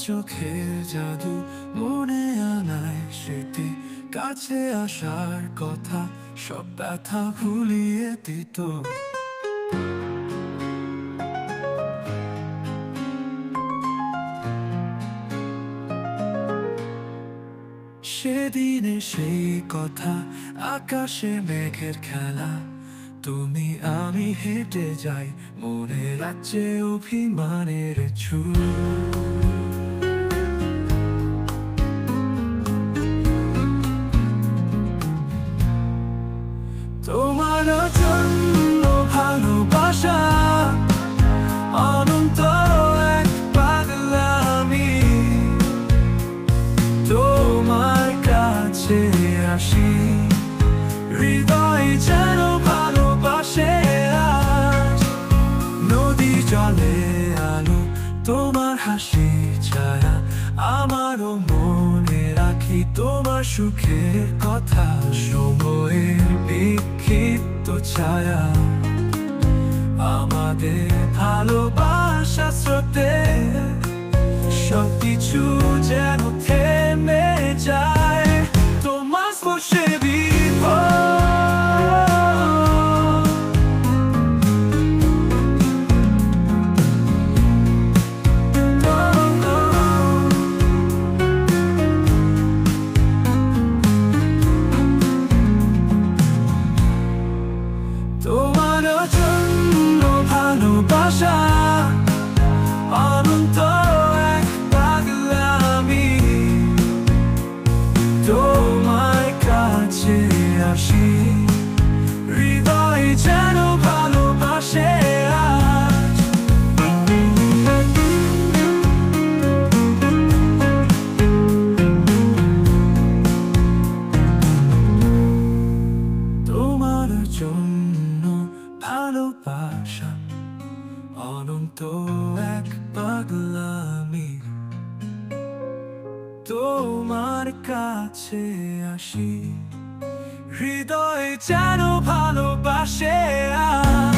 চোখের জাদু মনে আনায় স্মৃতি, কাছে আসার কথা সব ব্যথা ভুলিয়ে দিত। সেদিনে সেই কথা, আকাশে মেঘের খেলা, তুমি আমি হেঁটে যাই মনে রাজ্যে অভিমানের ছুঁ। তোমার জন্য ভালোবাসা অনন্ত এক পাগলামি, তোমার কাছে আসি হৃদয় যেন ভালোবাসে আজ। নদী জলে আলো, তোমার হাসি ছায়া, আমারও মনে রাখি তোমার সুখের কথা। সময়ের বিক্ষিপ্ত ছায়া, আমাদের ভালোবাসা স্রোতে সবকিছু যেন থেমে যায় তোমার স্পর্শে বিভোর। তোমার জন্য ভালোবাসা অনন্ত এক পাগলামি, তোমার কাছে আসি হৃদয় যেন ভালোবাসে আজ। তোমার জন্য ভালোবাসা অনন্ত এক পাগলামি, তোমার কাছে আসি হৃদয় যেন ভালোবাসে আজ।